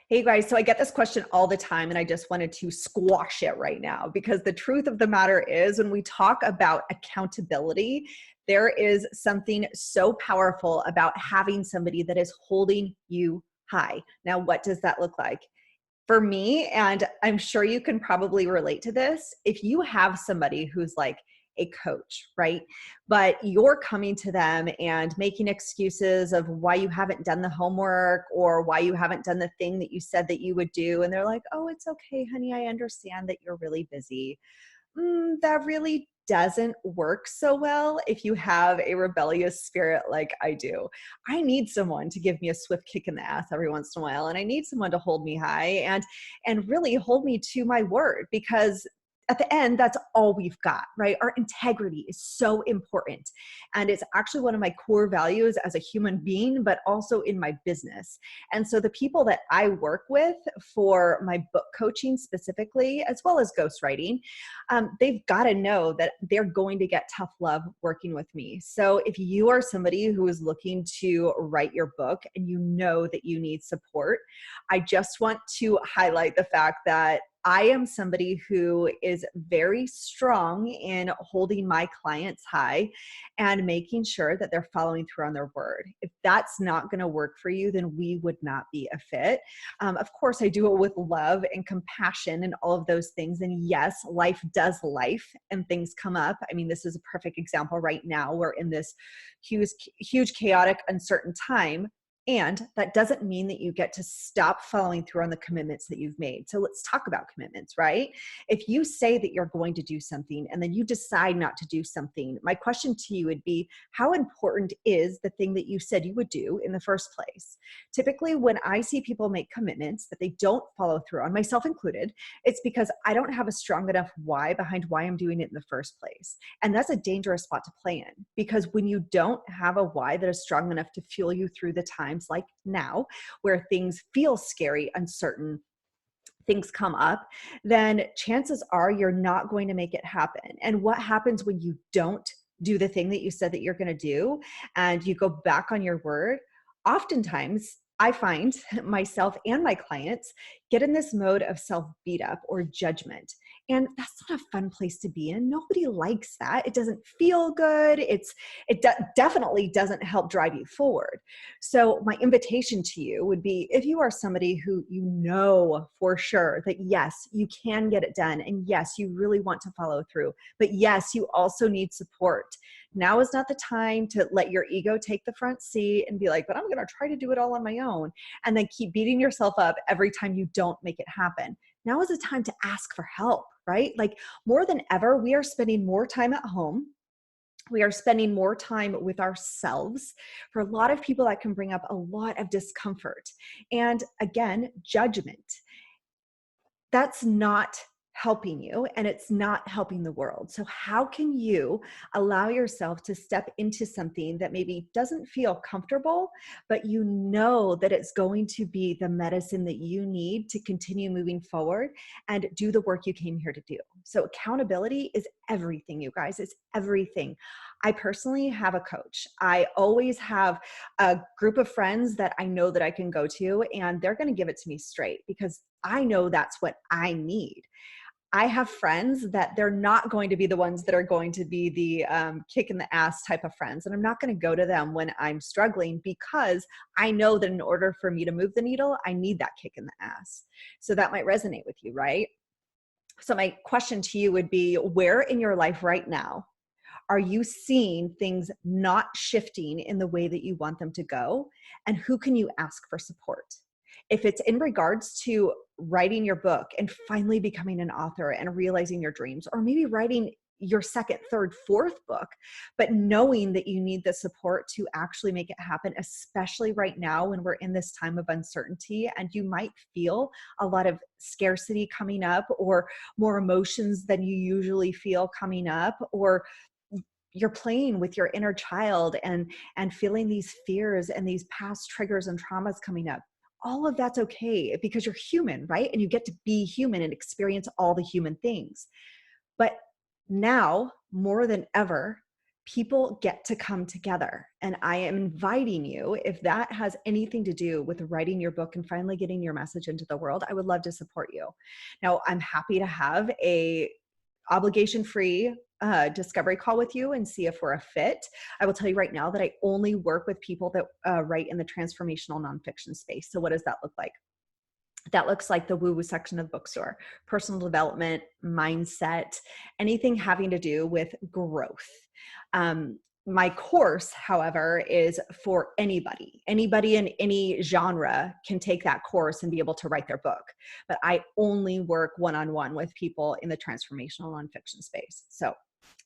Hey guys, so I get this question all the time and I just wanted to squash it right now because the truth of the matter is when we talk about accountability, there is something so powerful about having somebody that is holding you high. Now, what does that look like? For me, and I'm sure you can probably relate to this, if you have somebody who's like a coach, right? But you're coming to them and making excuses of why you haven't done the homework or why you haven't done the thing that you said that you would do. And they're like, oh, it's okay, honey. I understand that you're really busy. That really doesn't work so well if you have a rebellious spirit like I do. I need someone to give me a swift kick in the ass every once in a while, and I need someone to hold me high and really hold me to my word, because at the end, that's all we've got, right? Our integrity is so important. And it's actually one of my core values as a human being, but also in my business. And so the people that I work with for my book coaching specifically, as well as ghostwriting, they've got to know that they're going to get tough love working with me. So if you are somebody who is looking to write your book and you know that you need support, I just want to highlight the fact that I am somebody who is very strong in holding my clients high and making sure that they're following through on their word. If that's not going to work for you, then we would not be a fit. Of course, I do it with love and compassion and all of those things. And yes, life does life and things come up. I mean, this is a perfect example right now. We're in this huge, chaotic, uncertain time. And that doesn't mean that you get to stop following through on the commitments that you've made. So let's talk about commitments, right? If you say that you're going to do something and then you decide not to do something, my question to you would be, how important is the thing that you said you would do in the first place? Typically, when I see people make commitments that they don't follow through on, myself included, it's because I don't have a strong enough why behind why I'm doing it in the first place. And that's a dangerous spot to play in, because when you don't have a why that is strong enough to fuel you through the times like now, where things feel scary, uncertain, things come up, then chances are you're not going to make it happen. And what happens when you don't do the thing that you said that you're going to do and you go back on your word? Oftentimes, I find myself and my clients get in this mode of self-beat up or judgment. And that's not a fun place to be in. Nobody likes that. It doesn't feel good. Definitely doesn't help drive you forward. So my invitation to you would be, if you are somebody who you know for sure that yes, you can get it done, and yes, you really want to follow through, but yes, you also need support. Now is not the time to let your ego take the front seat and be like, but I'm going to try to do it all on my own, and then keep beating yourself up every time you don't make it happen. Now is the time to ask for help, right? Like, more than ever, we are spending more time at home. We are spending more time with ourselves. For a lot of people, that can bring up a lot of discomfort. And again, judgment. That's not helping you, and it's not helping the world. So how can you allow yourself to step into something that maybe doesn't feel comfortable, but you know that it's going to be the medicine that you need to continue moving forward and do the work you came here to do? So accountability is everything, you guys. It's everything. I personally have a coach. I always have a group of friends that I know that I can go to, and they're going to give it to me straight because I know that's what I need. I have friends that they're not going to be the ones that are going to be the kick in the ass type of friends. And I'm not going to go to them when I'm struggling, because I know that in order for me to move the needle, I need that kick in the ass. So that might resonate with you, right? So my question to you would be, where in your life right now are you seeing things not shifting in the way that you want them to go? And who can you ask for support? If it's in regards to writing your book and finally becoming an author and realizing your dreams, or maybe writing your second, third, fourth book, but knowing that you need the support to actually make it happen, especially right now when we're in this time of uncertainty and you might feel a lot of scarcity coming up, or more emotions than you usually feel coming up, or you're playing with your inner child and feeling these fears and these past triggers and traumas coming up. All of that's okay, because you're human, right? And you get to be human and experience all the human things. But now, more than ever, people get to come together. And I am inviting you, if that has anything to do with writing your book and finally getting your message into the world, I would love to support you. Now, I'm happy to have a obligation-free discovery call with you and see if we're a fit. I will tell you right now that I only work with people that write in the transformational nonfiction space. So what does that look like? That looks like the woo-woo section of the bookstore, personal development, mindset, anything having to do with growth. My course, however, is for anybody. Anybody in any genre can take that course and be able to write their book. But I only work one-on-one with people in the transformational nonfiction space. So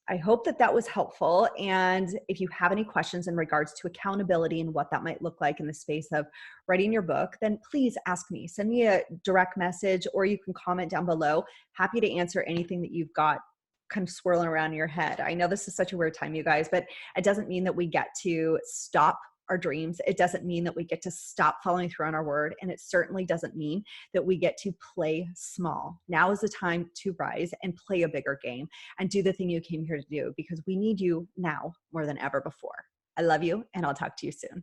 I hope that that was helpful. And if you have any questions in regards to accountability and what that might look like in the space of writing your book, then please ask me. Send me a direct message, or you can comment down below. Happy to answer anything that you've got kind of swirling around in your head. I know this is such a weird time, you guys, but it doesn't mean that we get to stop our dreams. It doesn't mean that we get to stop following through on our word. And it certainly doesn't mean that we get to play small. Now is the time to rise and play a bigger game and do the thing you came here to do, because we need you now more than ever before. I love you, and I'll talk to you soon.